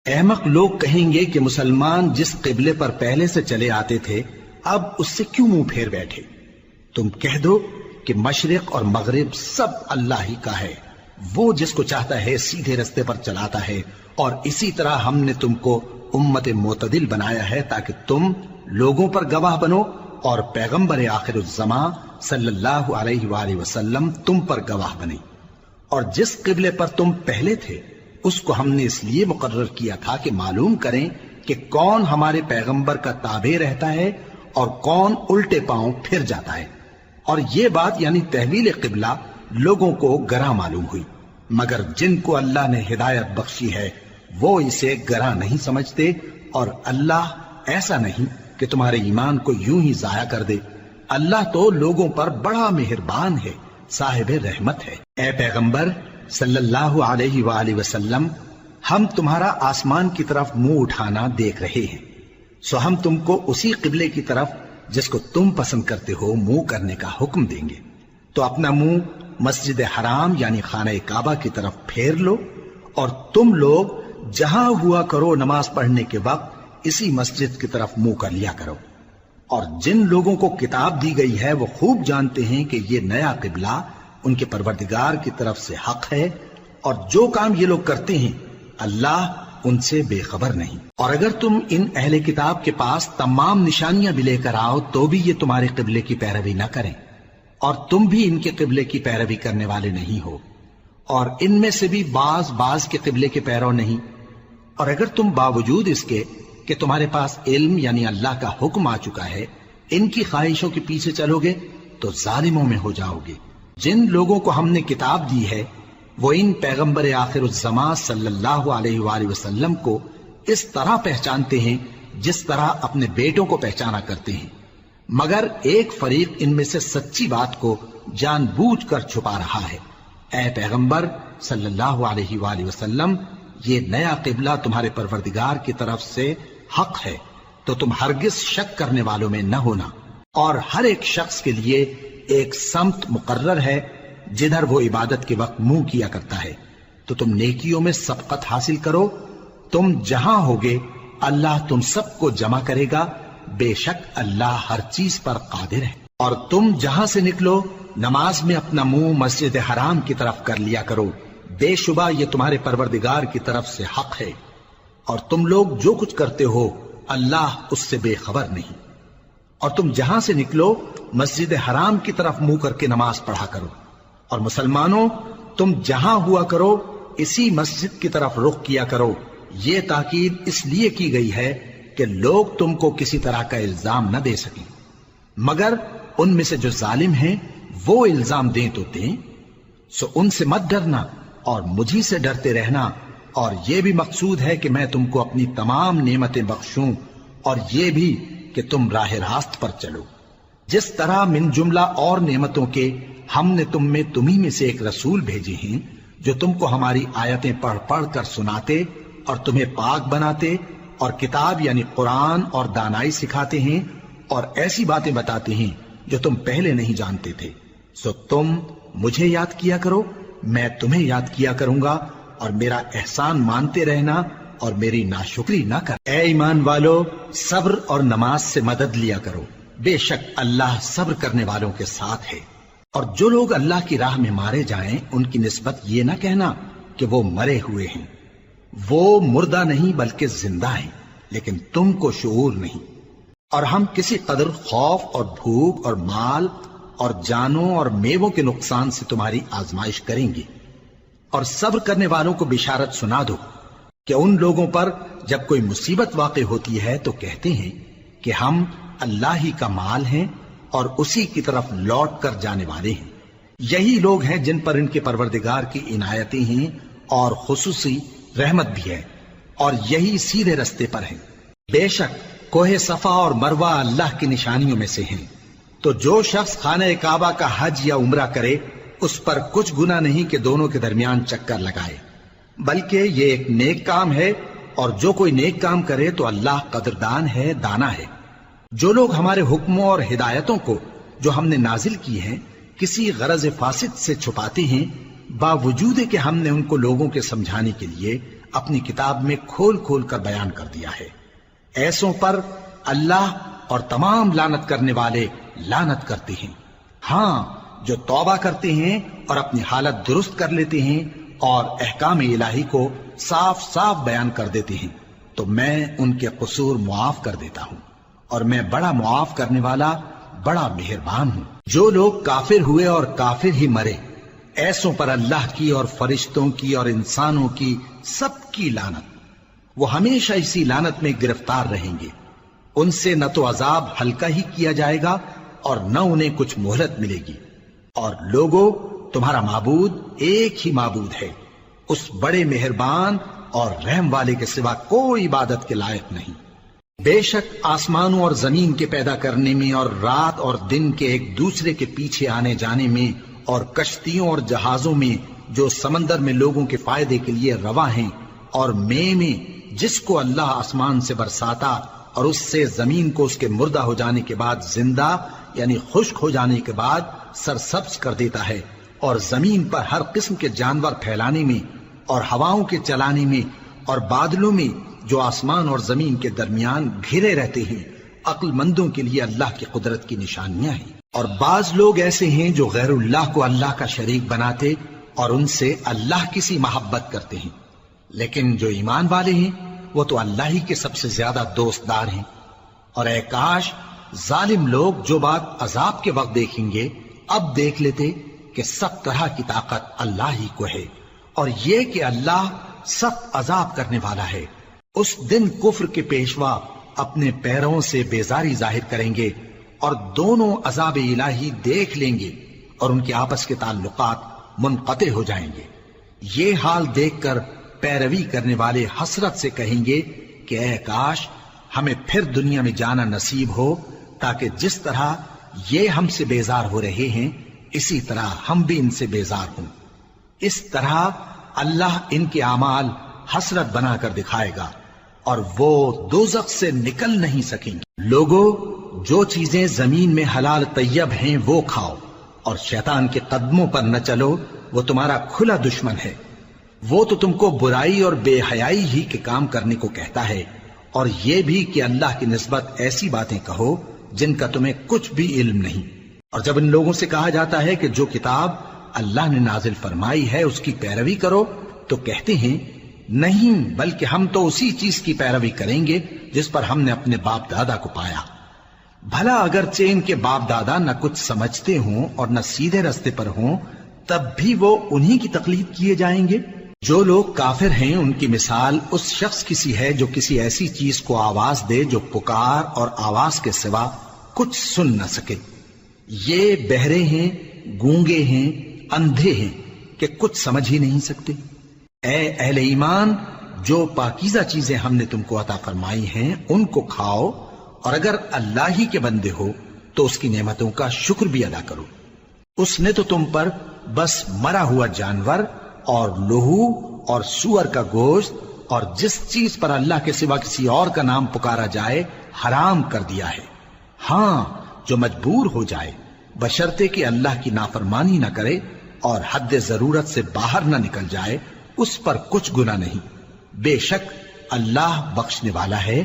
احمق لوگ کہیں گے کہ مسلمان جس قبلے پر پہلے سے چلے آتے تھے اب اس سے کیوں منہ پھیر بیٹھے؟ تم کہہ دو کہ مشرق اور مغرب سب اللہ ہی کا ہے، وہ جس کو چاہتا ہے سیدھے رستے پر چلاتا ہے، اور اسی طرح ہم نے تم کو امت معتدل بنایا ہے تاکہ تم لوگوں پر گواہ بنو اور پیغمبر آخر الزمان صلی اللہ علیہ وآلہ وسلم تم پر گواہ بنے۔ اور جس قبلے پر تم پہلے تھے اس کو ہم نے اس لیے مقرر کیا تھا کہ معلوم کریں کہ کون ہمارے پیغمبر کا تابع رہتا ہے اور کون الٹے پاؤں پھر جاتا ہے۔ اور یہ بات یعنی تحویل قبلہ لوگوں کو گراں معلوم ہوئی، مگر جن کو اللہ نے ہدایت بخشی ہے وہ اسے گراں نہیں سمجھتے، اور اللہ ایسا نہیں کہ تمہارے ایمان کو یوں ہی ضائع کر دے۔ اللہ تو لوگوں پر بڑا مہربان ہے، صاحب رحمت ہے۔ اے پیغمبر صلی اللہ علیہ وآلہ وسلم، ہم تمہارا آسمان کی طرف منہ اٹھانا دیکھ رہے ہیں، سو ہم تم کو اسی قبلے کی طرف جس کو تم پسند کرتے ہو منہ کرنے کا حکم دیں گے۔ تو اپنا منہ مسجد حرام یعنی خانہ کعبہ کی طرف پھیر لو، اور تم لوگ جہاں ہوا کرو نماز پڑھنے کے وقت اسی مسجد کی طرف منہ کر لیا کرو۔ اور جن لوگوں کو کتاب دی گئی ہے وہ خوب جانتے ہیں کہ یہ نیا قبلہ ان کے پروردگار کی طرف سے حق ہے، اور جو کام یہ لوگ کرتے ہیں اللہ ان سے بے خبر نہیں۔ اور اگر تم ان اہل کتاب کے پاس تمام نشانیاں بھی لے کر آؤ تو بھی یہ تمہارے قبلے کی پیروی نہ کریں، اور تم بھی ان کے قبلے کی پیروی کرنے والے نہیں ہو، اور ان میں سے بھی بعض کے قبلے کے پیرو نہیں۔ اور اگر تم باوجود اس کے کہ تمہارے پاس علم یعنی اللہ کا حکم آ چکا ہے ان کی خواہشوں کے پیچھے چلو گے تو ظالموں میں ہو جاؤ گے۔ جن لوگوں کو ہم نے کتاب دی ہے وہ ان پیغمبر آخر الزمان صلی اللہ علیہ وآلہ وسلم کو اس طرح پہچانتے ہیں جس طرح اپنے بیٹوں کو پہچانا کرتے ہیں، مگر ایک فریق ان میں سے سچی بات کو جان بوجھ کر چھپا رہا ہے۔ اے پیغمبر صلی اللہ علیہ وآلہ وسلم، یہ نیا قبلہ تمہارے پروردگار کی طرف سے حق ہے، تو تم ہرگز شک کرنے والوں میں نہ ہونا، اور ہر ایک شخص کے لیے ایک سمت مقرر ہے جدھر وہ عبادت کے وقت منہ کیا کرتا ہے، تو تم نیکیوں میں سبقت حاصل کرو۔ تم جہاں ہوگے اللہ تم سب کو جمع کرے گا، بے شک اللہ ہر چیز پر قادر ہے۔ اور تم جہاں سے نکلو نماز میں اپنا منہ مسجد حرام کی طرف کر لیا کرو، بے شبہ یہ تمہارے پروردگار کی طرف سے حق ہے، اور تم لوگ جو کچھ کرتے ہو اللہ اس سے بے خبر نہیں۔ اور تم جہاں سے نکلو مسجد حرام کی طرف منہ کر کے نماز پڑھا کرو، اور مسلمانوں تم جہاں ہوا کرو اسی مسجد کی طرف رخ کیا کرو۔ یہ تاکید اس لیے کی گئی ہے کہ لوگ تم کو کسی طرح کا الزام نہ دے سکیں، مگر ان میں سے جو ظالم ہیں وہ الزام دیں تو دیں، سو ان سے مت ڈرنا اور مجھی سے ڈرتے رہنا، اور یہ بھی مقصود ہے کہ میں تم کو اپنی تمام نعمتیں بخشوں، اور یہ بھی کہ تم راہ راست پر چلو۔ جس طرح من جملہ اور نعمتوں کے ہم نے تمہیں میں سے ایک رسول بھیجے ہیں جو تم کو ہماری آیتیں پڑھ پڑھ کر سناتے اور تمہیں پاک بناتے، اور کتاب یعنی قرآن اور دانائی سکھاتے ہیں، اور ایسی باتیں بتاتے ہیں جو تم پہلے نہیں جانتے تھے، سو تم مجھے یاد کیا کرو، میں تمہیں یاد کیا کروں گا، اور میرا احسان مانتے رہنا اور میری ناشکری نہ کر۔ اے ایمان والو، صبر اور نماز سے مدد لیا کرو، بے شک اللہ صبر کرنے والوں کے ساتھ ہے۔ اور جو لوگ اللہ کی راہ میں مارے جائیں ان کی نسبت یہ نہ کہنا کہ وہ مرے ہوئے ہیں، وہ مردہ نہیں بلکہ زندہ ہیں، لیکن تم کو شعور نہیں۔ اور ہم کسی قدر خوف اور بھوک اور مال اور جانوں اور میووں کے نقصان سے تمہاری آزمائش کریں گے، اور صبر کرنے والوں کو بشارت سنا دو کہ ان لوگوں پر جب کوئی مصیبت واقع ہوتی ہے تو کہتے ہیں کہ ہم اللہ ہی کا مال ہیں اور اسی کی طرف لوٹ کر جانے والے ہیں۔ یہی لوگ ہیں جن پر ان کے پروردگار کی عنایتیں ہیں اور خصوصی رحمت بھی ہے، اور یہی سیدھے رستے پر ہیں۔ بے شک کوہ صفا اور مروہ اللہ کی نشانیوں میں سے ہیں، تو جو شخص خانہ کعبہ کا حج یا عمرہ کرے اس پر کچھ گناہ نہیں کہ دونوں کے درمیان چکر لگائے، بلکہ یہ ایک نیک کام ہے، اور جو کوئی نیک کام کرے تو اللہ قدردان ہے، دانا ہے۔ جو لوگ ہمارے حکموں اور ہدایتوں کو جو ہم نے نازل کی ہیں کسی غرض فاسد سے چھپاتے ہیں، باوجود کہ ہم نے ان کو لوگوں کے سمجھانے کے لیے اپنی کتاب میں کھول کھول کر بیان کر دیا ہے۔ ایسوں پر اللہ اور تمام لعنت کرنے والے لعنت کرتے ہیں۔ ہاں، جو توبہ کرتے ہیں اور اپنی حالت درست کر لیتے ہیں اور احکام الہی کو صاف صاف بیان کر دیتے ہیں تو میں ان کے قصور معاف کر دیتا ہوں، اور میں بڑا معاف کرنے والا، بڑا مہربان ہوں۔ جو لوگ کافر ہوئے اور کافر ہی مرے، ایسوں پر اللہ کی اور فرشتوں کی اور انسانوں کی سب کی لعنت، وہ ہمیشہ اسی لعنت میں گرفتار رہیں گے۔ ان سے نہ تو عذاب ہلکا ہی کیا جائے گا اور نہ انہیں کچھ مہلت ملے گی۔ اور لوگوں، تمہارا معبود ایک ہی معبود ہے، اس بڑے مہربان اور رحم والے کے سوا کوئی عبادت کے لائق نہیں۔ بے شک آسمانوں اور زمین کے پیدا کرنے میں اور رات اور دن کے ایک دوسرے کے پیچھے آنے جانے میں اور کشتیوں اور جہازوں میں جو سمندر میں لوگوں کے فائدے کے لیے رواں ہیں، اور میں جس کو اللہ آسمان سے برساتا اور اس سے زمین کو اس کے مردہ ہو جانے کے بعد زندہ یعنی خشک ہو جانے کے بعد سرسبز کر دیتا ہے، اور زمین پر ہر قسم کے جانور پھیلانے میں اور ہواؤں کے چلانے میں اور بادلوں میں جو آسمان اور زمین کے درمیان گھرے رہتے ہیں، عقل مندوں کے لیے اللہ کی قدرت کی نشانیاں ہیں۔ اور بعض لوگ ایسے ہیں جو غیر اللہ کو اللہ کا شریک بناتے اور ان سے اللہ کی سی محبت کرتے ہیں، لیکن جو ایمان والے ہیں وہ تو اللہ ہی کے سب سے زیادہ دوست دار ہیں۔ اور اے کاش ظالم لوگ جو بات عذاب کے وقت دیکھیں گے اب دیکھ لیتے کہ سب طرح کی طاقت اللہ ہی کو ہے، اور یہ کہ اللہ سخت عذاب کرنے والا ہے۔ اس دن کفر کے پیشوا اپنے پیروں سے بیزاری ظاہر کریں گے اور دونوں عذاب الہی دیکھ لیں گے اور ان کے آپس کے تعلقات منقطع ہو جائیں گے۔ یہ حال دیکھ کر پیروی کرنے والے حسرت سے کہیں گے کہ اے کاش ہمیں پھر دنیا میں جانا نصیب ہو، تاکہ جس طرح یہ ہم سے بیزار ہو رہے ہیں اسی طرح ہم بھی ان سے بیزار ہوں۔ اس طرح اللہ ان کے اعمال حسرت بنا کر دکھائے گا اور وہ دوزخ سے نکل نہیں سکیں گے۔ لوگوں، جو چیزیں زمین میں حلال طیب ہیں وہ کھاؤ، اور شیطان کے قدموں پر نہ چلو، وہ تمہارا کھلا دشمن ہے۔ وہ تو تم کو برائی اور بے حیائی ہی کے کام کرنے کو کہتا ہے، اور یہ بھی کہ اللہ کی نسبت ایسی باتیں کہو جن کا تمہیں کچھ بھی علم نہیں۔ اور جب ان لوگوں سے کہا جاتا ہے کہ جو کتاب اللہ نے نازل فرمائی ہے اس کی پیروی کرو، تو کہتے ہیں نہیں، بلکہ ہم تو اسی چیز کی پیروی کریں گے جس پر ہم نے اپنے باپ دادا کو پایا۔ بھلا اگرچہ ان کے باپ دادا نہ کچھ سمجھتے ہوں اور نہ سیدھے رستے پر ہوں، تب بھی وہ انہی کی تقلید کیے جائیں گے۔ جو لوگ کافر ہیں ان کی مثال اس شخص کی سی ہے جو کسی ایسی چیز کو آواز دے جو پکار اور آواز کے سوا کچھ سن نہ سکے۔ یہ بہرے ہیں، گونگے ہیں، اندھے ہیں کہ کچھ سمجھ ہی نہیں سکتے۔ اے اہل ایمان، جو پاکیزہ چیزیں ہم نے تم کو عطا فرمائی ہیں ان کو کھاؤ، اور اگر اللہ ہی کے بندے ہو تو اس کی نعمتوں کا شکر بھی ادا کرو۔ اس نے تو تم پر بس مرا ہوا جانور اور لہو اور سور کا گوشت اور جس چیز پر اللہ کے سوا کسی اور کا نام پکارا جائے حرام کر دیا ہے۔ ہاں، جو مجبور ہو جائے بشرطے کہ اللہ کی نافرمانی نہ کرے اور حد ضرورت سے باہر نہ نکل جائے، اس پر کچھ گناہ نہیں۔ بے شک اللہ بخشنے والا ہے،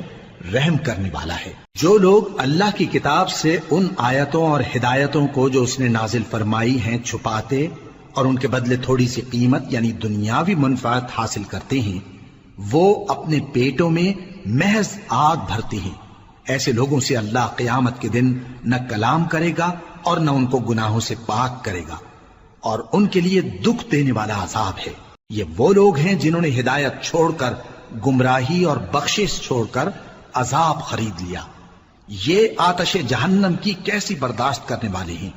رحم کرنے والا ہے۔ جو لوگ اللہ کی کتاب سے ان آیتوں اور ہدایتوں کو جو اس نے نازل فرمائی ہیں چھپاتے اور ان کے بدلے تھوڑی سی قیمت یعنی دنیاوی منفعت حاصل کرتے ہیں، وہ اپنے پیٹوں میں محض آگ بھرتے ہیں۔ ایسے لوگوں سے اللہ قیامت کے دن نہ کلام کرے گا اور نہ ان کو گناہوں سے پاک کرے گا، اور ان کے لیے دکھ دینے والا عذاب ہے۔ یہ وہ لوگ ہیں جنہوں نے ہدایت چھوڑ کر گمراہی اور بخشش چھوڑ کر عذاب خرید لیا۔ یہ آتش جہنم کی کیسی برداشت کرنے والے ہیں۔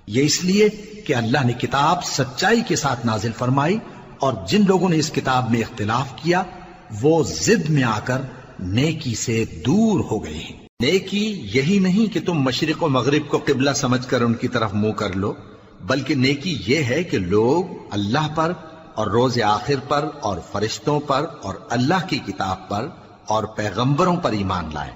یہ اس لیے کہ اللہ نے کتاب سچائی کے ساتھ نازل فرمائی، اور جن لوگوں نے اس کتاب میں اختلاف کیا وہ ضد میں آ کر نیکی سے دور ہو گئے ہیں۔ نیکی یہی نہیں کہ تم مشرق و مغرب کو قبلہ سمجھ کر ان کی طرف منہ کر لو، بلکہ نیکی یہ ہے کہ لوگ اللہ پر اور روز آخر پر اور فرشتوں پر اور اللہ کی کتاب پر اور پیغمبروں پر ایمان لائیں،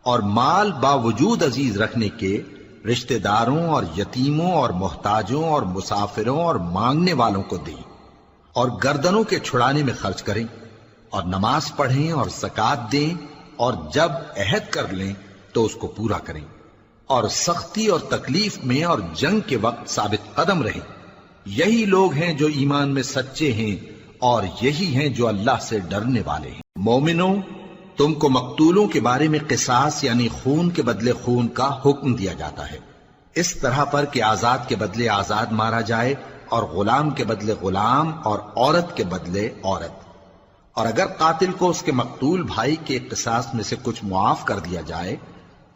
اور مال باوجود عزیز رکھنے کے رشتہ داروں اور یتیموں اور محتاجوں اور مسافروں اور مانگنے والوں کو دیں، اور گردنوں کے چھڑانے میں خرچ کریں، اور نماز پڑھیں اور زکات دیں، اور جب عہد کر لیں تو اس کو پورا کریں، اور سختی اور تکلیف میں اور جنگ کے وقت ثابت قدم رہیں۔ یہی لوگ ہیں جو ایمان میں سچے ہیں، اور یہی ہیں جو اللہ سے ڈرنے والے ہیں۔ مومنوں، تم کو مقتولوں کے بارے میں قصاص یعنی خون کے بدلے خون کا حکم دیا جاتا ہے، اس طرح پر کہ آزاد کے بدلے آزاد مارا جائے، اور غلام کے بدلے غلام، اور عورت کے بدلے عورت۔ اور اگر قاتل کو اس کے مقتول بھائی کے قصاص میں سے کچھ معاف کر دیا جائے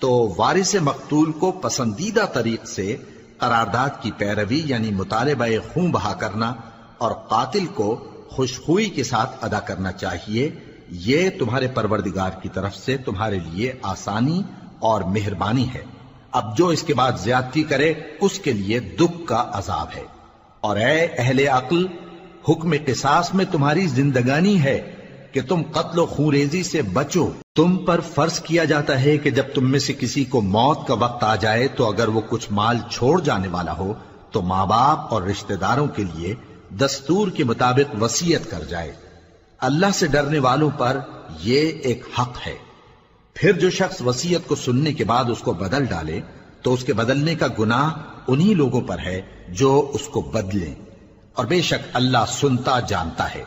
تو وارث مقتول کو پسندیدہ طریق سے قرارداد کی پیروی یعنی مطالبہ خون بہا کرنا اور قاتل کو خوشخوئی کے ساتھ ادا کرنا چاہیے۔ یہ تمہارے پروردگار کی طرف سے تمہارے لیے آسانی اور مہربانی ہے۔ اب جو اس کے بعد زیادتی کرے اس کے لیے دکھ کا عذاب ہے۔ اور اے اہل عقل، حکم قصاص میں تمہاری زندگانی ہے کہ تم قتل و خونریزی سے بچو۔ تم پر فرض کیا جاتا ہے کہ جب تم میں سے کسی کو موت کا وقت آ جائے تو اگر وہ کچھ مال چھوڑ جانے والا ہو تو ماں باپ اور رشتہ داروں کے لیے دستور کے مطابق وصیت کر جائے۔ اللہ سے ڈرنے والوں پر یہ ایک حق ہے۔ پھر جو شخص وصیت کو سننے کے بعد اس کو بدل ڈالے تو اس کے بدلنے کا گناہ انہی لوگوں پر ہے جو اس کو بدلیں، اور بے شک اللہ سنتا جانتا ہے۔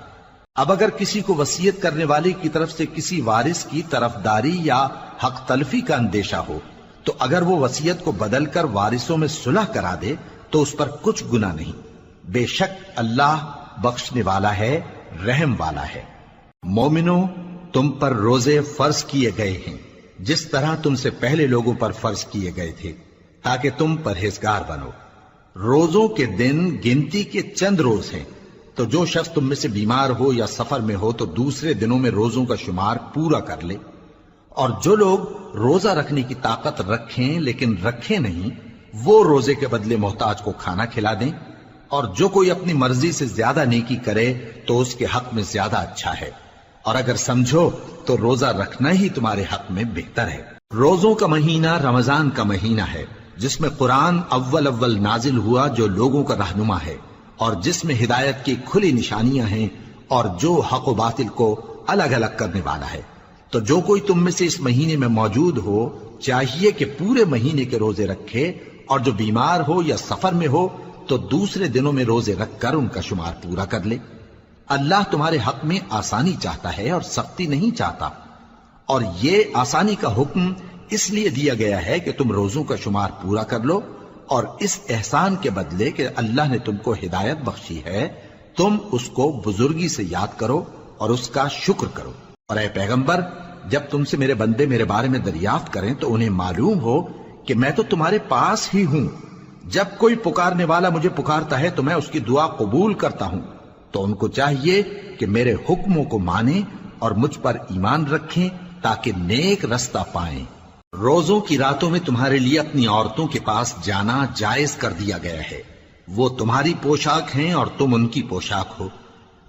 اب اگر کسی کو وصیت کرنے والے کی طرف سے کسی وارث کی طرفداری یا حق تلفی کا اندیشہ ہو تو اگر وہ وصیت کو بدل کر وارثوں میں صلح کرا دے تو اس پر کچھ گناہ نہیں، بے شک اللہ بخشنے والا ہے، رحم والا ہے۔ مومنوں، تم پر روزے فرض کیے گئے ہیں جس طرح تم سے پہلے لوگوں پر فرض کیے گئے تھے تاکہ تم پرہیزگار بنو۔ روزوں کے دن گنتی کے چند روز ہیں، تو جو شخص تم میں سے بیمار ہو یا سفر میں ہو تو دوسرے دنوں میں روزوں کا شمار پورا کر لے۔ اور جو لوگ روزہ رکھنے کی طاقت رکھیں لیکن رکھیں نہیں، وہ روزے کے بدلے محتاج کو کھانا کھلا دیں۔ اور جو کوئی اپنی مرضی سے زیادہ نیکی کرے تو اس کے حق میں زیادہ اچھا ہے، اور اگر سمجھو تو روزہ رکھنا ہی تمہارے حق میں بہتر ہے۔ روزوں کا مہینہ رمضان کا مہینہ ہے جس میں قرآن اول نازل ہوا، جو لوگوں کا رہنما ہے اور جس میں ہدایت کی کھلی نشانیاں ہیں، اور جو حق و باطل کو الگ الگ کرنے والا ہے۔ تو جو کوئی تم میں سے اس مہینے میں موجود ہو چاہیے کہ پورے مہینے کے روزے رکھے، اور جو بیمار ہو یا سفر میں ہو تو دوسرے دنوں میں روزے رکھ کر ان کا شمار پورا کر لے۔ اللہ تمہارے حق میں آسانی چاہتا ہے اور سختی نہیں چاہتا، اور یہ آسانی کا حکم اس لیے دیا گیا ہے کہ تم روزوں کا شمار پورا کر لو، اور اس احسان کے بدلے کہ اللہ نے تم کو ہدایت بخشی ہے تم اس کو بزرگی سے یاد کرو اور اس کا شکر کرو۔ اور اے پیغمبر، جب تم سے میرے بندے میرے بارے میں دریافت کریں تو انہیں معلوم ہو کہ میں تو تمہارے پاس ہی ہوں۔ جب کوئی پکارنے والا مجھے پکارتا ہے تو میں اس کی دعا قبول کرتا ہوں، تو ان کو چاہیے کہ میرے حکموں کو مانیں اور مجھ پر ایمان رکھیں تاکہ نیک رستہ پائیں۔ روزوں کی راتوں میں تمہارے لیے اپنی عورتوں کے پاس جانا جائز کر دیا گیا ہے، وہ تمہاری پوشاک ہیں اور تم ان کی پوشاک ہو۔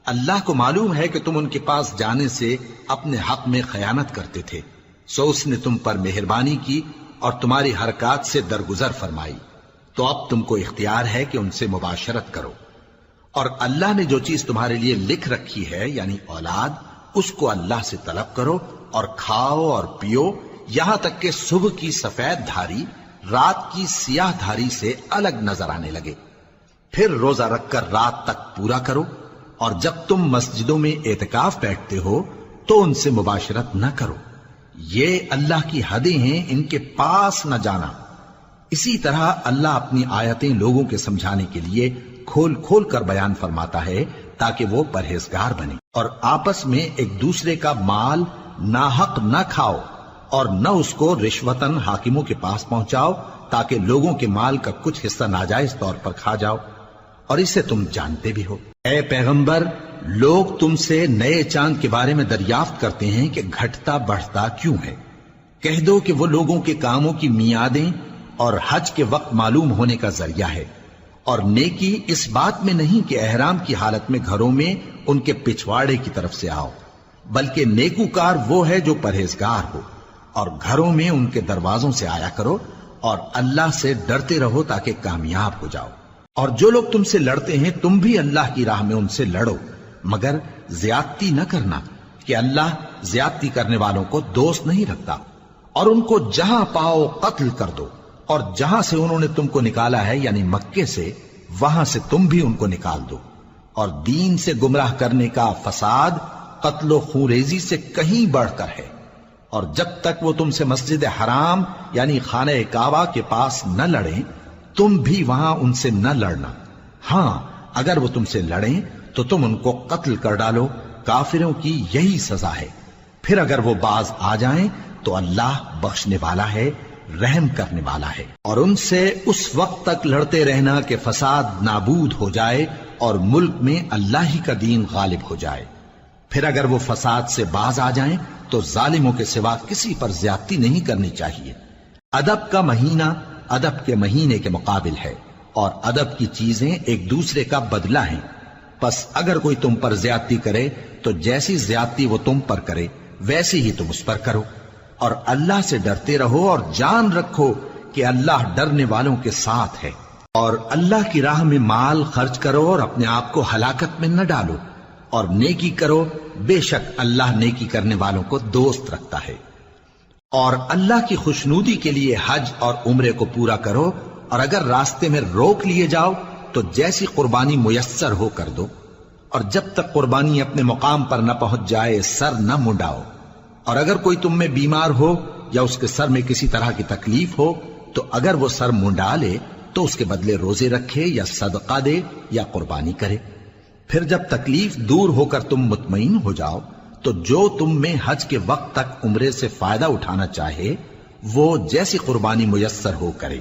اللہ کو معلوم ہے کہ تم ان کے پاس جانے سے اپنے حق میں خیانت کرتے تھے، سو اس نے تم پر مہربانی کی اور تمہاری حرکات سے درگزر فرمائی، تو اب تم کو اختیار ہے کہ ان سے مباشرت کرو۔ اور اللہ نے جو چیز تمہارے لیے لکھ رکھی ہے یعنی اولاد، اس کو اللہ سے طلب کرو اور کھاؤ اور پیو، یہاں تک کہ صبح کی سفید دھاری رات کی سیاہ دھاری سے الگ نظر آنے لگے۔ پھر روزہ رکھ کر رات تک پورا کرو، اور جب تم مسجدوں میں اعتکاف بیٹھتے ہو تو ان سے مباشرت نہ کرو، یہ اللہ کی حدیں ہیں، ان کے پاس نہ جانا۔ اسی طرح اللہ اپنی آیتیں لوگوں کے سمجھانے کے لیے کھول کھول کر بیان فرماتا ہے تاکہ وہ پرہیزگار بنے۔ اور آپس میں ایک دوسرے کا مال ناحق نہ کھاؤ، اور نہ اس کو رشوتاً حاکموں کے پاس پہنچاؤ تاکہ لوگوں کے مال کا کچھ حصہ ناجائز طور پر کھا جاؤ، اور اسے تم جانتے بھی ہو۔ اے پیغمبر، لوگ تم سے نئے چاند کے بارے میں دریافت کرتے ہیں کہ گھٹتا بڑھتا کیوں ہے۔ کہہ دو کہ وہ لوگوں کے کاموں کی میعادیں اور حج کے وقت معلوم ہونے کا ذریعہ ہے، اور نیکی اس بات میں نہیں کہ احرام کی حالت میں گھروں میں ان کے پچھواڑے کی طرف سے آؤ، بلکہ نیکوکار وہ ہے جو پرہیزگار ہو، اور گھروں میں ان کے دروازوں سے آیا کرو، اور اللہ سے ڈرتے رہو تاکہ کامیاب ہو جاؤ۔ اور جو لوگ تم سے لڑتے ہیں تم بھی اللہ کی راہ میں ان سے لڑو، مگر زیادتی نہ کرنا، کہ اللہ زیادتی کرنے والوں کو دوست نہیں رکھتا، اور ان کو جہاں پاؤ قتل کر دو، اور جہاں سے انہوں نے تم کو نکالا ہے یعنی مکے سے، وہاں سے تم بھی ان کو نکال دو۔ اور دین سے گمراہ کرنے کا فساد قتل و خونریزی سے کہیں بڑھ کر ہے، اور جب تک وہ تم سے مسجد حرام یعنی خانہ کعبہ کے پاس نہ لڑیں تم بھی وہاں ان سے نہ لڑنا۔ ہاں اگر وہ تم سے لڑیں تو تم ان کو قتل کر ڈالو، کافروں کی یہی سزا ہے۔ پھر اگر وہ باز آ جائیں تو اللہ بخشنے والا ہے، رحم کرنے والا ہے۔ اور ان سے اس وقت تک لڑتے رہنا کہ فساد نابود ہو جائے اور ملک میں اللہ ہی کا دین غالب ہو جائے۔ پھر اگر وہ فساد سے باز آ جائیں تو ظالموں کے سوا کسی پر زیادتی نہیں کرنی چاہیے۔ ادب کا مہینہ ادب کے مہینے کے مقابل ہے، اور ادب کی چیزیں ایک دوسرے کا بدلہ ہیں۔ پس اگر کوئی تم پر زیادتی کرے تو جیسی زیادتی وہ تم پر کرے ویسی ہی تم اس پر کرو، اور اللہ سے ڈرتے رہو اور جان رکھو کہ اللہ ڈرنے والوں کے ساتھ ہے۔ اور اللہ کی راہ میں مال خرچ کرو اور اپنے آپ کو ہلاکت میں نہ ڈالو، اور نیکی کرو، بے شک اللہ نیکی کرنے والوں کو دوست رکھتا ہے۔ اور اللہ کی خوشنودی کے لیے حج اور عمرے کو پورا کرو، اور اگر راستے میں روک لیے جاؤ تو جیسی قربانی میسر ہو کر دو، اور جب تک قربانی اپنے مقام پر نہ پہنچ جائے سر نہ منڈاؤ۔ اور اگر کوئی تم میں بیمار ہو یا اس کے سر میں کسی طرح کی تکلیف ہو تو اگر وہ سر منڈا لے تو اس کے بدلے روزے رکھے یا صدقہ دے یا قربانی کرے۔ پھر جب تکلیف دور ہو کر تم مطمئن ہو جاؤ تو جو تم میں حج کے وقت تک عمرے سے فائدہ اٹھانا چاہے وہ جیسی قربانی میسر ہو کرے،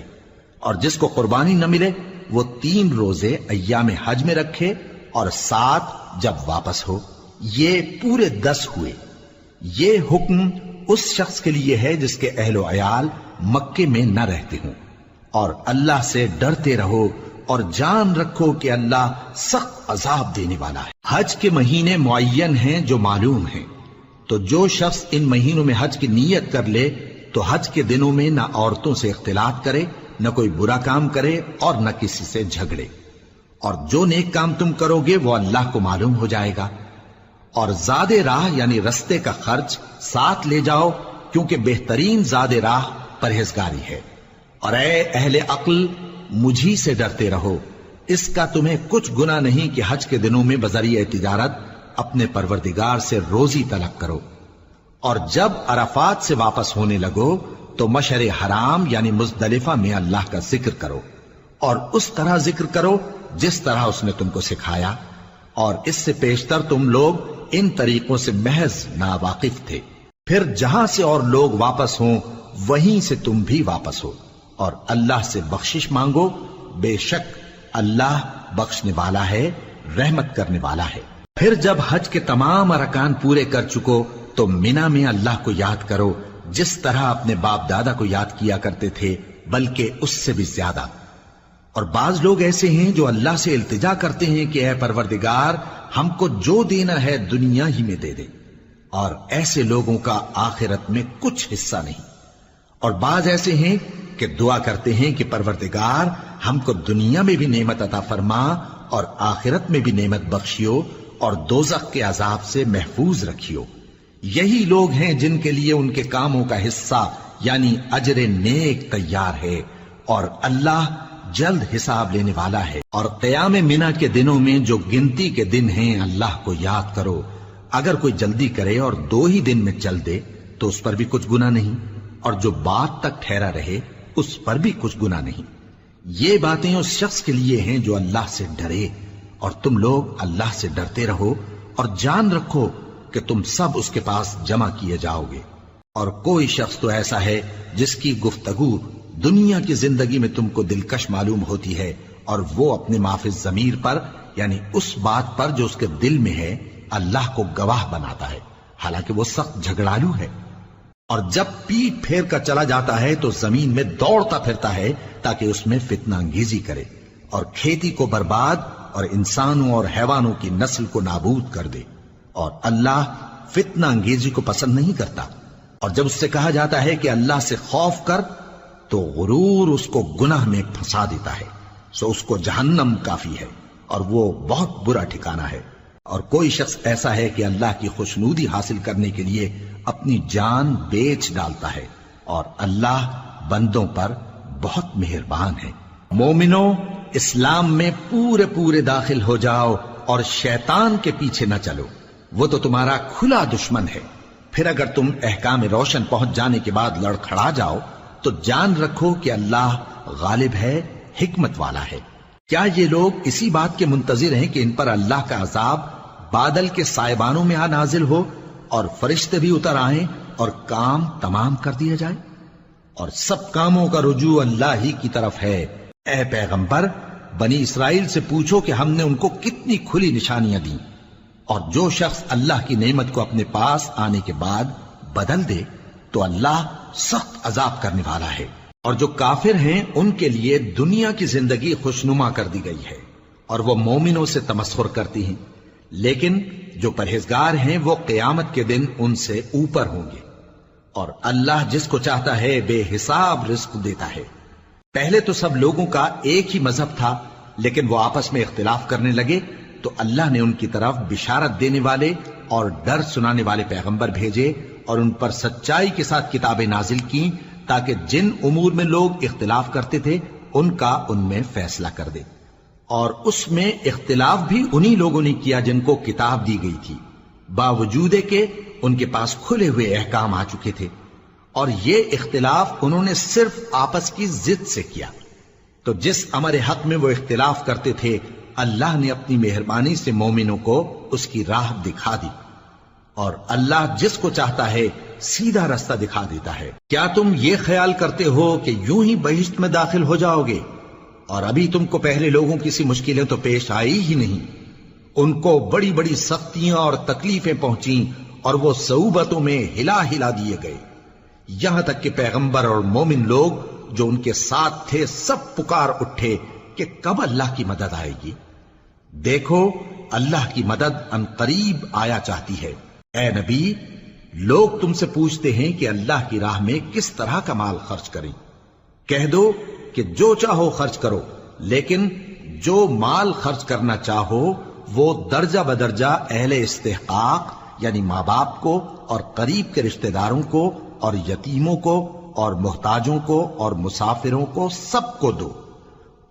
اور جس کو قربانی نہ ملے وہ 3 روزے ایام حج میں رکھے اور 7 جب واپس ہو، یہ پورے 10 ہوئے۔ یہ حکم اس شخص کے لیے ہے جس کے اہل و عیال مکے میں نہ رہتے ہوں۔ اور اللہ سے ڈرتے رہو اور جان رکھو کہ اللہ سخت عذاب دینے والا ہے۔ حج کے مہینے معین ہیں جو معلوم ہیں، تو جو شخص ان مہینوں میں حج کی نیت کر لے تو حج کے دنوں میں نہ عورتوں سے اختلاط کرے، نہ کوئی برا کام کرے اور نہ کسی سے جھگڑے۔ اور جو نیک کام تم کرو گے وہ اللہ کو معلوم ہو جائے گا۔ اور زاد راہ یعنی رستے کا خرچ ساتھ لے جاؤ، کیونکہ بہترین زاد راہ پرہیزگاری ہے۔ اور اے اہل عقل مجھی سے ڈرتے رہو، اس کا تمہیں کچھ گناہ نہیں کہ حج کے دنوں میں بذریعہ تجارت اپنے پروردگار سے روزی طلب کرو۔ اور جب عرفات سے واپس ہونے لگو تو مشعر حرام یعنی مزدلفہ میں اللہ کا ذکر کرو، اور اس طرح ذکر کرو جس طرح اس نے تم کو سکھایا، اور اس سے پیشتر تم لوگ ان طریقوں سے محض ناواقف تھے۔ پھر جہاں سے اور لوگ واپس ہوں وہیں سے تم بھی واپس ہو، اور اللہ سے بخشش مانگو، بے شک اللہ بخشنے والا ہے، رحمت کرنے والا ہے۔ پھر جب حج کے تمام ارکان پورے کر چکو تو مینا میں اللہ کو یاد کرو جس طرح اپنے باپ دادا کو یاد کیا کرتے تھے، بلکہ اس سے بھی زیادہ۔ اور بعض لوگ ایسے ہیں جو اللہ سے التجا کرتے ہیں کہ اے پروردگار ہم کو جو دینا ہے دنیا ہی میں دے دے، اور ایسے لوگوں کا آخرت میں کچھ حصہ نہیں۔ اور بعض ایسے ہیں کہ دعا کرتے ہیں کہ پروردگار ہم کو دنیا میں بھی نعمت عطا فرما اور آخرت میں بھی نعمت بخشیو اور دوزخ کے عذاب سے محفوظ رکھیو۔ یہی لوگ ہیں جن کے لیے ان کے کاموں کا حصہ یعنی اجر نیک تیار ہے، اور اللہ جلد حساب لینے والا ہے۔ اور قیام منا کے دنوں میں جو گنتی کے دن ہیں اللہ کو یاد کرو، اگر کوئی جلدی کرے اور 2 ہی دن میں چل دے تو اس پر بھی کچھ گناہ نہیں، اور جو بات تک ٹھہرا رہے اس پر بھی کچھ گناہ نہیں۔ یہ باتیں اس شخص کے لیے ہیں جو اللہ سے ڈرے، اور تم لوگ اللہ سے ڈرتے رہو اور جان رکھو کہ تم سب اس کے پاس جمع کیے جاؤ گے۔ اور کوئی شخص تو ایسا ہے جس کی گفتگو دنیا کی زندگی میں تم کو دلکش معلوم ہوتی ہے، اور وہ اپنے معافی ضمیر پر یعنی اس بات پر جو اس کے دل میں ہے اللہ کو گواہ بناتا ہے، حالانکہ وہ سخت جھگڑالو ہے۔ اور جب پیٹ پھیر کر چلا جاتا ہے تو زمین میں دوڑتا پھرتا ہے تاکہ اس میں فتنہ انگیزی کرے اور کھیتی کو برباد اور انسانوں اور حیوانوں کی نسل کو نابود کر دے، اور اللہ فتنہ انگیزی کو پسند نہیں کرتا۔ اور جب اس سے کہا جاتا ہے کہ اللہ سے خوف کر تو غرور اس کو گناہ میں پھنسا دیتا ہے، سو اس کو جہنم کافی ہے اور وہ بہت برا ٹھکانہ ہے۔ اور کوئی شخص ایسا ہے کہ اللہ کی خوشنودی حاصل کرنے کے لیے اپنی جان بیچ ڈالتا ہے، اور اللہ بندوں پر بہت مہربان ہے۔ مومنو، اسلام میں پورے داخل ہو جاؤ اور شیطان کے پیچھے نہ چلو، وہ تو تمہارا کھلا دشمن ہے۔ پھر اگر تم احکام روشن پہنچ جانے کے بعد لڑکھڑا جاؤ تو جان رکھو کہ اللہ غالب ہے، حکمت والا ہے۔ کیا یہ لوگ اسی بات کے منتظر ہیں کہ ان پر اللہ کا عذاب بادل کے سائبانوں میں آ نازل ہو اور فرشتے بھی اتر آئیں اور کام تمام کر دیا جائے؟ اور سب کاموں کا رجوع اللہ ہی کی طرف ہے۔ اے پیغمبر، بنی اسرائیل سے پوچھو کہ ہم نے ان کو کتنی کھلی نشانیاں دیں، اور جو شخص اللہ کی نعمت کو اپنے پاس آنے کے بعد بدل دے تو اللہ سخت عذاب کرنے والا ہے۔ اور جو کافر ہیں ان کے لیے دنیا کی زندگی خوشنما کر دی گئی ہے، اور وہ مومنوں سے تمسخر کرتی ہیں، لیکن جو پرہیزگار ہیں وہ قیامت کے دن ان سے اوپر ہوں گے، اور اللہ جس کو چاہتا ہے بے حساب رزق دیتا ہے۔ پہلے تو سب لوگوں کا ایک ہی مذہب تھا، لیکن وہ آپس میں اختلاف کرنے لگے تو اللہ نے ان کی طرف بشارت دینے والے اور ڈر سنانے والے پیغمبر بھیجے، اور ان پر سچائی کے ساتھ کتابیں نازل کی، تاکہ جن امور میں لوگ اختلاف کرتے تھے ان کا ان میں فیصلہ کر دے۔ اور اس میں اختلاف بھی انہی لوگوں نے کیا جن کو کتاب دی گئی تھی، باوجود کہ ان کے پاس کھلے ہوئے احکام آ چکے تھے، اور یہ اختلاف انہوں نے صرف آپس کی ضد سے کیا۔ تو جس امر حق میں وہ اختلاف کرتے تھے اللہ نے اپنی مہربانی سے مومنوں کو اس کی راہ دکھا دی، اور اللہ جس کو چاہتا ہے سیدھا رستہ دکھا دیتا ہے۔ کیا تم یہ خیال کرتے ہو کہ یوں ہی بہشت میں داخل ہو جاؤ گے، اور ابھی تم کو پہلے لوگوں کی سی مشکلیں تو پیش آئی ہی نہیں؟ ان کو بڑی بڑی سختیاں اور تکلیفیں پہنچیں، اور وہ صعوبتوں میں ہلا ہلا دیے گئے، یہاں تک کہ پیغمبر اور مومن لوگ جو ان کے ساتھ تھے سب پکار اٹھے کہ کب اللہ کی مدد آئے گی۔ دیکھو اللہ کی مدد ان قریب آیا چاہتی ہے۔ اے نبی، لوگ تم سے پوچھتے ہیں کہ اللہ کی راہ میں کس طرح کا مال خرچ کریں۔ کہہ دو کہ جو چاہو خرچ کرو، لیکن جو مال خرچ کرنا چاہو وہ درجہ بدرجہ اہل استحقاق یعنی ماں باپ کو اور قریب کے رشتہ داروں کو اور یتیموں کو اور محتاجوں کو اور مسافروں کو سب کو دو،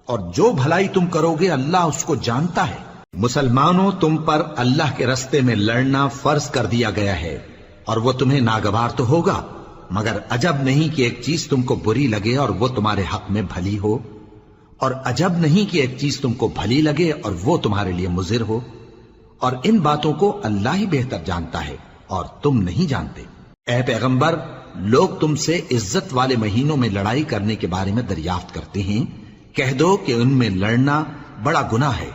اور جو بھلائی تم کرو گے اللہ اس کو جانتا ہے۔ مسلمانوں، تم پر اللہ کے رستے میں لڑنا فرض کر دیا گیا ہے، اور وہ تمہیں ناگوار تو ہوگا، مگر عجب نہیں کہ ایک چیز تم کو بری لگے اور وہ تمہارے حق میں بھلی ہو، اور عجب نہیں کہ ایک چیز تم کو بھلی لگے اور وہ تمہارے لیے مضر ہو، اور ان باتوں کو اللہ ہی بہتر جانتا ہے اور تم نہیں جانتے۔ اے پیغمبر، لوگ تم سے عزت والے مہینوں میں لڑائی کرنے کے بارے میں دریافت کرتے ہیں، کہہ دو کہ ان میں لڑنا بڑا گناہ ہے،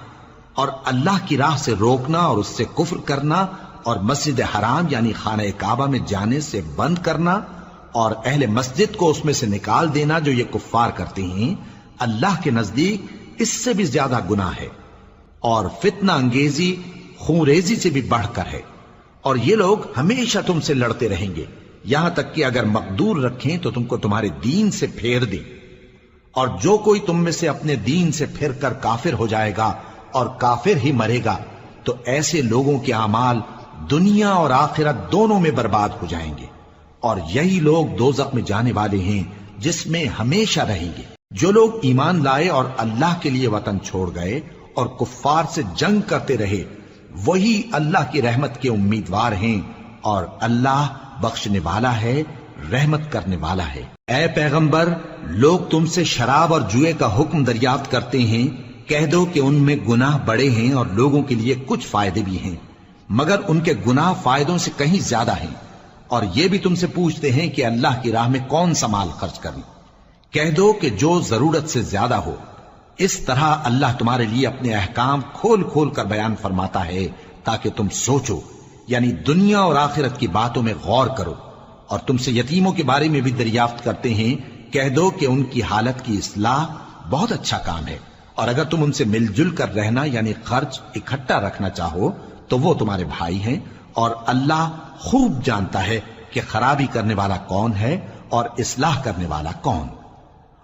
اور اللہ کی راہ سے روکنا اور اس سے کفر کرنا اور مسجد حرام یعنی خانہ کعبہ میں جانے سے بند کرنا اور اہل مسجد کو اس میں سے نکال دینا جو یہ کفار کرتے ہیں، اللہ کے نزدیک اس سے بھی زیادہ گناہ ہے، اور فتنہ انگیزی خونریزی سے بھی بڑھ کر ہے۔ اور یہ لوگ ہمیشہ تم سے لڑتے رہیں گے، یہاں تک کہ اگر مقدور رکھیں تو تم کو تمہارے دین سے پھیر دیں، اور جو کوئی تم میں سے اپنے دین سے پھر کر کافر ہو جائے گا اور کافر ہی مرے گا تو ایسے لوگوں کے اعمال دنیا اور آخرت دونوں میں برباد ہو جائیں گے، اور یہی لوگ دوزخ میں جانے والے ہیں جس میں ہمیشہ رہیں گے۔ جو لوگ ایمان لائے اور اللہ کے لیے وطن چھوڑ گئے اور کفار سے جنگ کرتے رہے وہی اللہ کی رحمت کے امیدوار ہیں، اور اللہ بخشنے والا ہے، رحمت کرنے والا ہے۔ اے پیغمبر، لوگ تم سے شراب اور جوئے کا حکم دریافت کرتے ہیں، کہہ دو کہ ان میں گناہ بڑے ہیں اور لوگوں کے لیے کچھ فائدے بھی ہیں، مگر ان کے گناہ فائدوں سے کہیں زیادہ ہیں۔ اور یہ بھی تم سے پوچھتے ہیں کہ اللہ کی راہ میں کون سا مال خرچ کریں، کہہ دو کہ جو ضرورت سے زیادہ ہو۔ اس طرح اللہ تمہارے لیے اپنے احکام کھول کھول کر بیان فرماتا ہے تاکہ تم سوچو، یعنی دنیا اور آخرت کی باتوں میں غور کرو۔ اور تم سے یتیموں کے بارے میں بھی دریافت کرتے ہیں، کہہ دو کہ ان کی حالت کی اصلاح بہت اچھا کام ہے، اور اگر تم ان سے مل جل کر رہنا یعنی خرچ اکٹھا رکھنا چاہو تو وہ تمہارے بھائی ہیں، اور اللہ خوب جانتا ہے کہ خرابی کرنے والا کون ہے اور اصلاح کرنے والا کون۔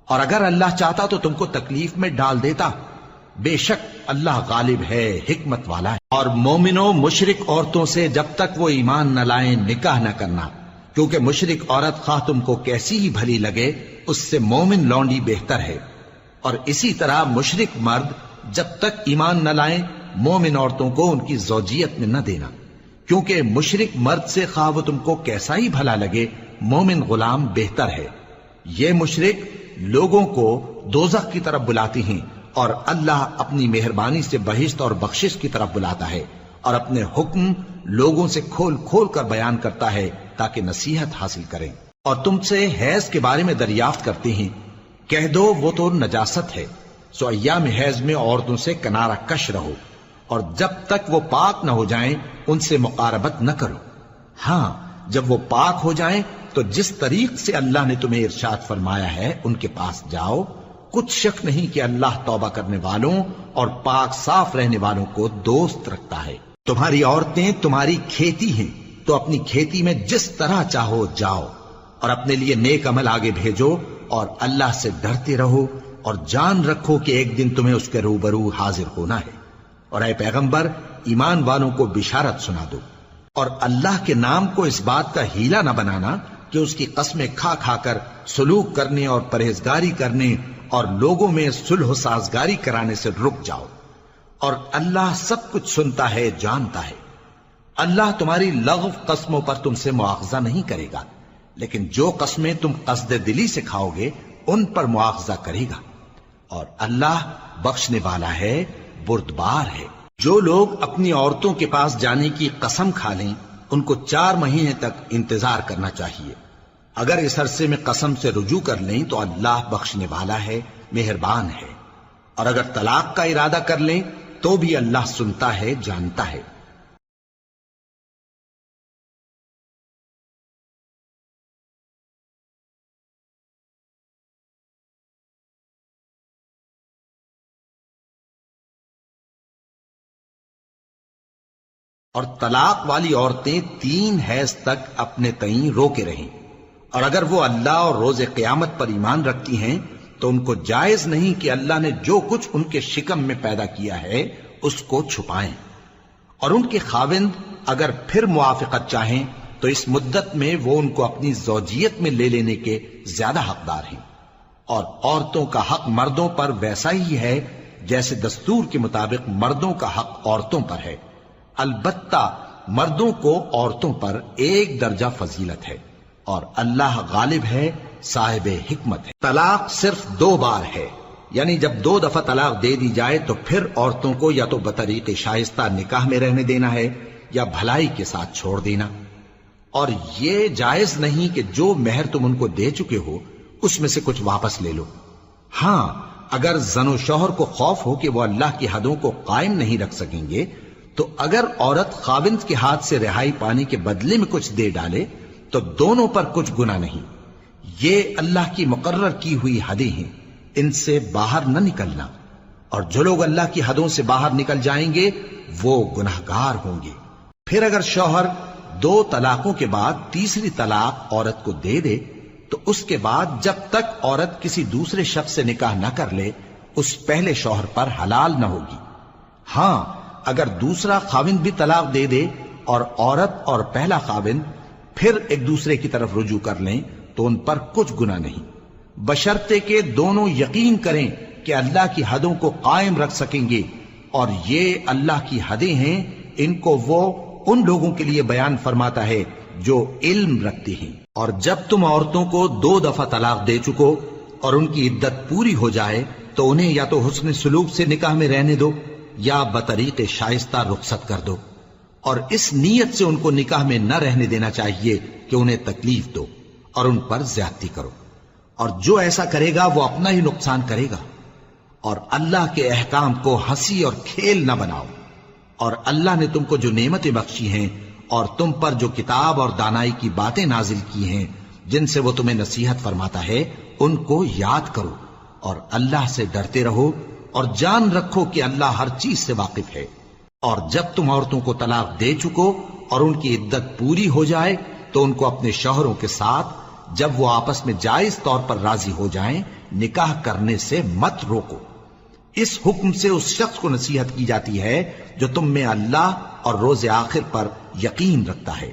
اور اگر اللہ چاہتا تو تم کو تکلیف میں ڈال دیتا، بے شک اللہ غالب ہے، حکمت والا ہے۔ اور مومنوں، مشرک عورتوں سے جب تک وہ ایمان نہ لائیں نکاح نہ کرنا، کیونکہ مشرک عورت خواہ تم کو کیسی ہی بھلی لگے اس سے مومن لونڈی بہتر ہے۔ اور اسی طرح مشرک مرد جب تک ایمان نہ لائیں مومن عورتوں کو ان کی زوجیت میں نہ دینا، کیونکہ مشرک مرد سے خواہ وہ تم کو کیسا ہی بھلا لگے مومن غلام بہتر ہے۔ یہ مشرک لوگوں کو دوزخ کی طرف بلاتی ہیں، اور اللہ اپنی مہربانی سے بہشت اور بخشش کی طرف بلاتا ہے، اور اپنے حکم لوگوں سے کھول کھول کر بیان کرتا ہے تاکہ نصیحت حاصل کریں۔ اور تم سے حیض کے بارے میں دریافت کرتے ہیں، کہہ دو وہ تو نجاست ہے، سو ایام حیض میں عورتوں سے کنارہ کش رہو، اور جب تک وہ پاک نہ ہو جائیں ان سے مقاربت نہ کرو۔ ہاں، جب وہ پاک ہو جائیں تو جس طریق سے اللہ نے تمہیں ارشاد فرمایا ہے ان کے پاس جاؤ۔ کچھ شک نہیں کہ اللہ توبہ کرنے والوں اور پاک صاف رہنے والوں کو دوست رکھتا ہے۔ تمہاری عورتیں تمہاری کھیتی ہیں، تو اپنی کھیتی میں جس طرح چاہو جاؤ، اور اپنے لیے نیک عمل آگے بھیجو، اور اللہ سے ڈرتے رہو، اور جان رکھو کہ ایک دن تمہیں اس کے روبرو حاضر ہونا ہے۔ اور اے پیغمبر، ایمان والوں کو بشارت سنا دو، اور اللہ کے نام کو اس بات کا ہیلا نہ بنانا کہ اس کی قسمیں کھا کھا کر سلوک کرنے اور پرہیزگاری کرنے اور لوگوں میں صلح و سازگاری کرانے سے رک جاؤ، اور اللہ سب کچھ سنتا ہے، جانتا ہے۔ اللہ تمہاری لغو قسموں پر تم سے مواخذہ نہیں کرے گا، لیکن جو قسمیں تم قصد دلی سے کھاؤ گے ان پر مواخذہ کرے گا، اور اللہ بخشنے والا ہے، بردبار ہے۔ جو لوگ اپنی عورتوں کے پاس جانے کی قسم کھا لیں ان کو 4 مہینے تک انتظار کرنا چاہیے۔ اگر اس عرصے میں قسم سے رجوع کر لیں تو اللہ بخشنے والا ہے، مہربان ہے، اور اگر طلاق کا ارادہ کر لیں تو بھی اللہ سنتا ہے، جانتا ہے۔ اور طلاق والی عورتیں 3 حیض تک اپنے تئیں روکے رہیں، اور اگر وہ اللہ اور روز قیامت پر ایمان رکھتی ہیں تو ان کو جائز نہیں کہ اللہ نے جو کچھ ان کے شکم میں پیدا کیا ہے اس کو چھپائیں، اور ان کے خاوند اگر پھر موافقت چاہیں تو اس مدت میں وہ ان کو اپنی زوجیت میں لے لینے کے زیادہ حقدار ہیں۔ اور عورتوں کا حق مردوں پر ویسا ہی ہے جیسے دستور کے مطابق مردوں کا حق عورتوں پر ہے، البتہ مردوں کو عورتوں پر 1 درجہ فضیلت ہے، اور اللہ غالب ہے، صاحب حکمت ہے۔ طلاق صرف 2 بار ہے، یعنی جب 2 دفعہ طلاق دے دی جائے تو پھر عورتوں کو یا تو بطریق شائستہ نکاح میں رہنے دینا ہے یا بھلائی کے ساتھ چھوڑ دینا۔ اور یہ جائز نہیں کہ جو مہر تم ان کو دے چکے ہو اس میں سے کچھ واپس لے لو۔ ہاں، اگر زن و شوہر کو خوف ہو کہ وہ اللہ کی حدوں کو قائم نہیں رکھ سکیں گے تو اگر عورت خاوند کے ہاتھ سے رہائی پانے کے بدلے میں کچھ دے ڈالے تو دونوں پر کچھ گناہ نہیں۔ یہ اللہ کی مقرر کی ہوئی حدیں ہیں، ان سے باہر نہ نکلنا، اور جو لوگ اللہ کی حدوں سے باہر نکل جائیں گے وہ گناہگار ہوں گے۔ پھر اگر شوہر 2 طلاقوں کے بعد تیسری طلاق عورت کو دے دے تو اس کے بعد جب تک عورت کسی دوسرے شخص سے نکاح نہ کر لے اس پہلے شوہر پر حلال نہ ہوگی۔ ہاں، اگر دوسرا خاوند بھی طلاق دے دے اور عورت اور پہلا خاوند پھر ایک دوسرے کی طرف رجوع کر لیں تو ان پر کچھ گناہ نہیں، بشرطے کہ دونوں یقین کریں کہ اللہ کی حدوں کو قائم رکھ سکیں گے، اور یہ اللہ کی حدیں ہیں، ان کو وہ ان لوگوں کے لیے بیان فرماتا ہے جو علم رکھتے ہیں۔ اور جب تم عورتوں کو 2 دفعہ طلاق دے چکو اور ان کی عدت پوری ہو جائے تو انہیں یا تو حسن سلوک سے نکاح میں رہنے دو یا بطریق شائستہ رخصت کر دو، اور اس نیت سے ان کو نکاح میں نہ رہنے دینا چاہیے کہ انہیں تکلیف دو اور ان پر زیادتی کرو، اور جو ایسا کرے گا وہ اپنا ہی نقصان کرے گا۔ اور اللہ کے احکام کو ہنسی اور کھیل نہ بناؤ، اور اللہ نے تم کو جو نعمتیں بخشی ہیں اور تم پر جو کتاب اور دانائی کی باتیں نازل کی ہیں جن سے وہ تمہیں نصیحت فرماتا ہے ان کو یاد کرو، اور اللہ سے ڈرتے رہو، اور جان رکھو کہ اللہ ہر چیز سے واقف ہے۔ اور جب تم عورتوں کو طلاق دے چکو اور ان کی عدت پوری ہو جائے تو ان کو اپنے شوہروں کے ساتھ جب وہ آپس میں جائز طور پر راضی ہو جائیں نکاح کرنے سے مت روکو۔ اس حکم سے اس شخص کو نصیحت کی جاتی ہے جو تم میں اللہ اور روز آخر پر یقین رکھتا ہے.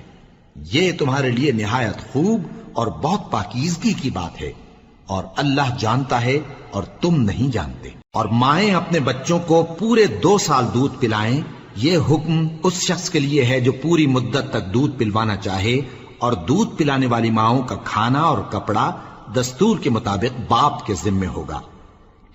یہ تمہارے لیے نہایت خوب اور بہت پاکیزگی کی بات ہے، اور اللہ جانتا ہے اور تم نہیں جانتے. اور مائیں اپنے بچوں کو پورے 2 سال دودھ پلائیں. یہ حکم اس شخص کے لیے ہے جو پوری مدت تک دودھ پلوانا چاہے، اور دودھ پلانے والی ماؤں کا کھانا اور کپڑا دستور کے مطابق باپ کے ذمے ہوگا.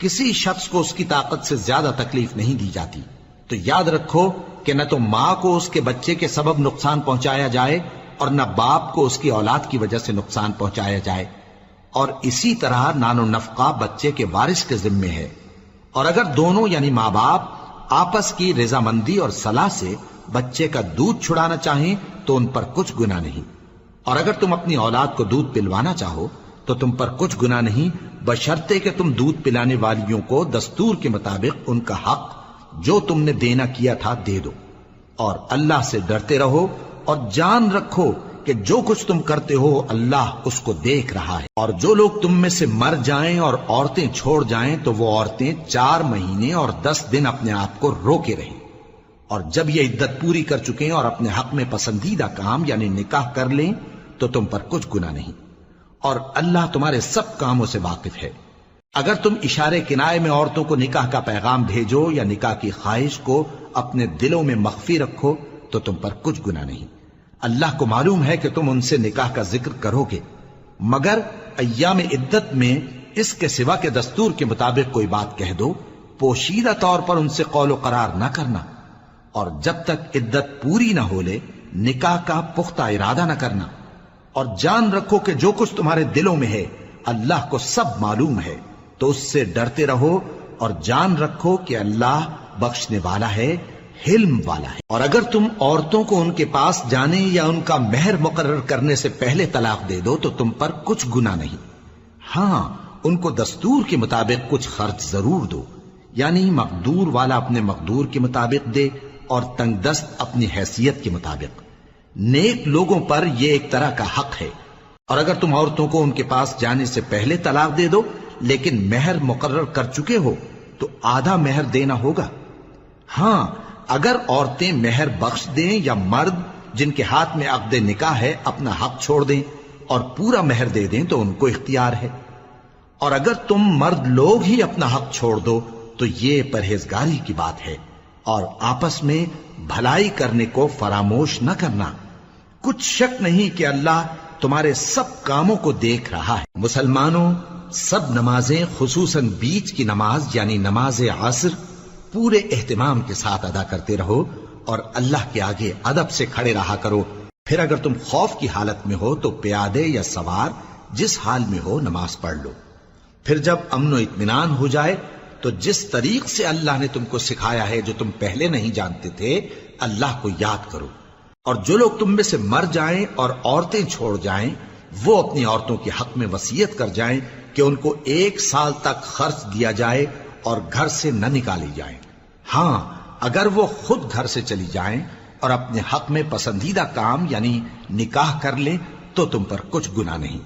کسی شخص کو اس کی طاقت سے زیادہ تکلیف نہیں دی جاتی. تو یاد رکھو کہ نہ تو ماں کو اس کے بچے کے سبب نقصان پہنچایا جائے اور نہ باپ کو اس کی اولاد کی وجہ سے نقصان پہنچایا جائے. اور اسی طرح نان و نفقہ بچے کے وارث کے ذمے ہے. اور اگر دونوں یعنی ماں باپ آپس کی رضامندی اور صلاح سے بچے کا دودھ چھڑانا چاہیں تو ان پر کچھ گناہ نہیں. اور اگر تم اپنی اولاد کو دودھ پلوانا چاہو تو تم پر کچھ گناہ نہیں، بشرطے کہ تم دودھ پلانے والیوں کو دستور کے مطابق ان کا حق جو تم نے دینا کیا تھا دے دو. اور اللہ سے ڈرتے رہو اور جان رکھو کہ جو کچھ تم کرتے ہو اللہ اس کو دیکھ رہا ہے. اور جو لوگ تم میں سے مر جائیں اور عورتیں چھوڑ جائیں تو وہ عورتیں 4 مہینے اور 10 دن اپنے آپ کو روکے رہیں. اور جب یہ عدت پوری کر چکیں اور اپنے حق میں پسندیدہ کام یعنی نکاح کر لیں تو تم پر کچھ گناہ نہیں، اور اللہ تمہارے سب کاموں سے واقف ہے. اگر تم اشارے کنائے میں عورتوں کو نکاح کا پیغام بھیجو یا نکاح کی خواہش کو اپنے دلوں میں مخفی رکھو تو تم پر کچھ گناہ نہیں. اللہ کو معلوم ہے کہ تم ان سے نکاح کا ذکر کرو گے، مگر ایام عدت میں اس کے سوا کے دستور کے مطابق کوئی بات کہہ دو، پوشیدہ طور پر ان سے قول و قرار نہ کرنا. اور جب تک عدت پوری نہ ہو لے نکاح کا پختہ ارادہ نہ کرنا. اور جان رکھو کہ جو کچھ تمہارے دلوں میں ہے اللہ کو سب معلوم ہے. تو اس سے ڈرتے رہو اور جان رکھو کہ اللہ بخشنے والا ہے، حلم والا ہے. اور اگر تم عورتوں کو ان کے پاس جانے یا ان کا مہر مقرر کرنے سے پہلے طلاق دے دو تو تم پر کچھ گناہ نہیں. ہاں ان کو دستور کے مطابق کچھ خرچ ضرور دو، یعنی مقدور والا اپنے مقدور کے مطابق دے اور تنگ دست اپنی حیثیت کے مطابق. نیک لوگوں پر یہ ایک طرح کا حق ہے. اور اگر تم عورتوں کو ان کے پاس جانے سے پہلے طلاق دے دو لیکن مہر مقرر کر چکے ہو تو آدھا مہر دینا ہوگا. ہاں اگر عورتیں مہر بخش دیں یا مرد جن کے ہاتھ میں عقد نکاح ہے اپنا حق چھوڑ دیں اور پورا مہر دے دیں تو ان کو اختیار ہے. اور اگر تم مرد لوگ ہی اپنا حق چھوڑ دو تو یہ پرہیزگاری کی بات ہے. اور آپس میں بھلائی کرنے کو فراموش نہ کرنا. کچھ شک نہیں کہ اللہ تمہارے سب کاموں کو دیکھ رہا ہے. مسلمانوں، سب نمازیں خصوصاً بیچ کی نماز یعنی نماز عصر پورے اہتمام کے ساتھ ادا کرتے رہو اور اللہ کے آگے ادب سے کھڑے رہا کرو. پھر اگر تم خوف کی حالت میں ہو تو پیادے یا سوار جس حال میں ہو نماز پڑھ لو. پھر جب امن و اطمینان ہو جائے تو جس طریق سے اللہ نے تم کو سکھایا ہے جو تم پہلے نہیں جانتے تھے اللہ کو یاد کرو. اور جو لوگ تم میں سے مر جائیں اور عورتیں چھوڑ جائیں وہ اپنی عورتوں کے حق میں وصیت کر جائیں کہ ان کو 1 سال تک خرچ دیا جائے اور گھر سے نہ نکالی جائیں. ہاں اگر وہ خود گھر سے چلی جائیں اور اپنے حق میں پسندیدہ کام یعنی نکاح کر لیں تو تم پر کچھ گناہ نہیں.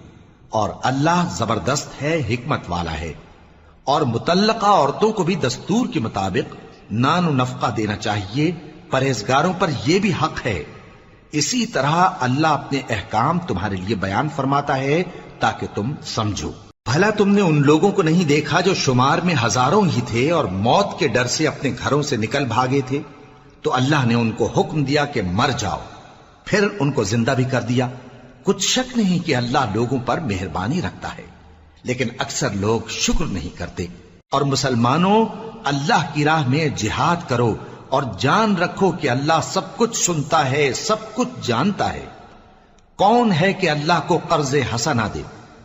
اور اللہ زبردست ہے، حکمت والا ہے. اور مطلقہ عورتوں کو بھی دستور کے مطابق نان و نفقہ دینا چاہیے. پرہیزگاروں پر یہ بھی حق ہے. اسی طرح اللہ اپنے احکام تمہارے لیے بیان فرماتا ہے تاکہ تم سمجھو. بھلا تم نے ان لوگوں کو نہیں دیکھا جو شمار میں ہزاروں ہی تھے اور موت کے ڈر سے اپنے گھروں سے نکل بھاگے تھے؟ تو اللہ نے ان کو حکم دیا کہ مر جاؤ، پھر ان کو زندہ بھی کر دیا. کچھ شک نہیں کہ اللہ لوگوں پر مہربانی رکھتا ہے، لیکن اکثر لوگ شکر نہیں کرتے. اور مسلمانوں، اللہ کی راہ میں جہاد کرو اور جان رکھو کہ اللہ سب کچھ سنتا ہے، سب کچھ جانتا ہے. کون ہے کہ اللہ کو قرض حسنہ دے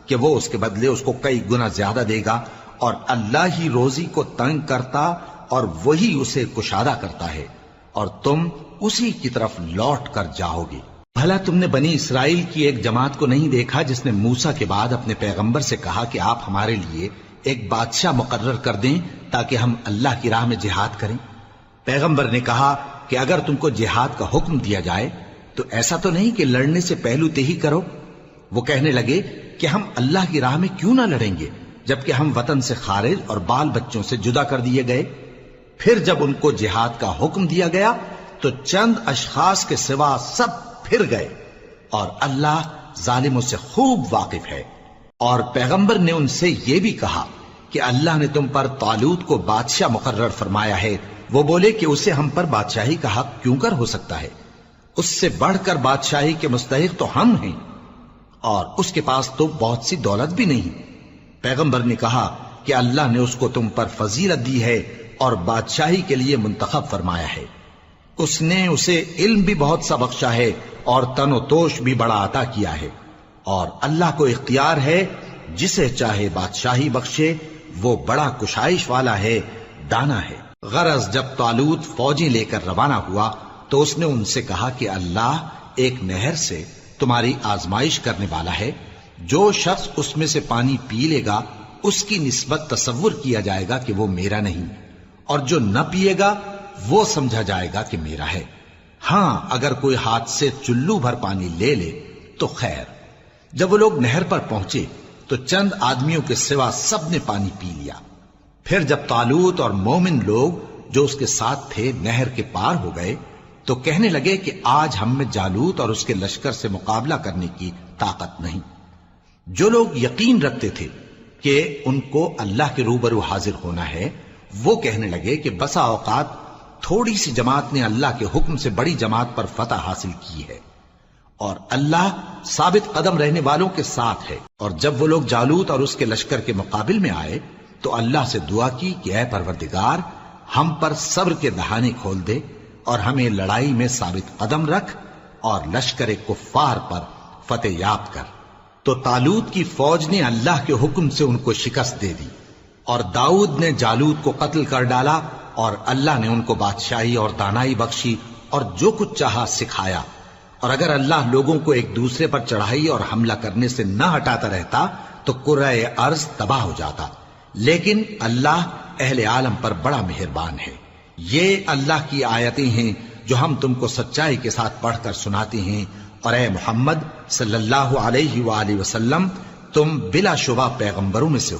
کہ وہ اس کے بدلے اس کو کئی گنا زیادہ دے گا؟ اور اللہ ہی روزی کو تنگ کرتا اور وہی اسے کشادہ کرتا ہے، اور تم اسی کی طرف لوٹ کر جاؤ گے. بھلا تم نے بنی اسرائیل کی ایک جماعت کو نہیں دیکھا جس نے موسیٰ کے بعد اپنے پیغمبر سے کہا کہ آپ ہمارے لیے ایک بادشاہ مقرر کر دیں تاکہ ہم اللہ کی راہ میں جہاد کریں؟ پیغمبر نے کہا کہ اگر تم کو جہاد کا حکم دیا جائے تو ایسا تو نہیں کہ لڑنے سے پہلو تہی کرو. وہ کہنے لگے کہ ہم اللہ کی راہ میں کیوں نہ لڑیں گے جبکہ ہم وطن سے خارج اور بال بچوں سے جدا کر دیے گئے۔ پھر جب ان کو جہاد کا حکم دیا گیا تو چند اشخاص کے سوا سب پھر گئے، اور اللہ ظالموں سے خوب واقف ہے۔ اور پیغمبر نے ان سے یہ بھی کہا کہ اللہ نے تم پر طالوت کو بادشاہ مقرر فرمایا ہے۔ وہ بولے کہ اسے ہم پر بادشاہی کا حق کیوں کر ہو سکتا ہے؟ اس سے بڑھ کر بادشاہی کے مستحق تو ہم ہیں، اور اس کے پاس تو بہت سی دولت بھی نہیں۔ پیغمبر نے کہا کہ اللہ نے اس کو تم پر فضیلت دی ہے اور بادشاہی کے لیے منتخب فرمایا ہے۔ اس نے اسے علم بھی بہت سا بخشا ہے اور تن و توش بھی بڑا عطا کیا ہے، اور اللہ کو اختیار ہے جسے چاہے بادشاہی بخشے، وہ بڑا کشائش والا ہے، دانا ہے۔ غرض جب طالوت فوجیں لے کر روانہ ہوا تو اس نے ان سے کہا کہ اللہ ایک نہر سے تمہاری آزمائش کرنے والا ہے، جو شخص اس میں سے پانی پی لے گا اس کی نسبت تصور کیا جائے گا کہ وہ میرا نہیں، اور جو نہ پیے گا وہ سمجھا جائے گا کہ میرا ہے۔ ہاں اگر کوئی ہاتھ سے چلو بھر پانی لے لے تو خیر۔ جب وہ لوگ نہر پر پہنچے تو چند آدمیوں کے سوا سب نے پانی پی لیا۔ پھر جب طالوت اور مومن لوگ جو اس کے ساتھ تھے نہر کے پار ہو گئے تو کہنے لگے کہ آج ہم میں جالوت اور اس کے لشکر سے مقابلہ کرنے کی طاقت نہیں۔ جو لوگ یقین رکھتے تھے کہ ان کو اللہ کے روبرو حاضر ہونا ہے، وہ کہنے لگے کہ بسا اوقات تھوڑی سی جماعت نے اللہ کے حکم سے بڑی جماعت پر فتح حاصل کی ہے، اور اللہ ثابت قدم رہنے والوں کے ساتھ ہے۔ اور جب وہ لوگ جالوت اور اس کے لشکر کے مقابل میں آئے تو اللہ سے دعا کی کہ اے پروردگار، ہم پر صبر کے دہانے کھول دے اور ہمیں لڑائی میں ثابت قدم رکھ اور لشکر کفار پر فتح یاب کر۔ تو طالوت کی فوج نے اللہ کے حکم سے ان کو شکست دے دی، اور داؤد نے جالوت کو قتل کر ڈالا، اور اللہ نے ان کو بادشاہی اور دانائی بخشی اور جو کچھ چاہا سکھایا۔ اور اگر اللہ لوگوں کو ایک دوسرے پر چڑھائی اور حملہ کرنے سے نہ ہٹاتا رہتا تو کرۂ ارض تباہ ہو جاتا، لیکن اللہ اہل عالم پر بڑا مہربان ہے۔ یہ اللہ کی آیتیں ہیں جو ہم تم کو سچائی کے ساتھ پڑھ کر سناتے ہیں، اور اے محمد صلی اللہ علیہ وآلہ وسلم، تم بلا شبہ پیغمبروں میں سے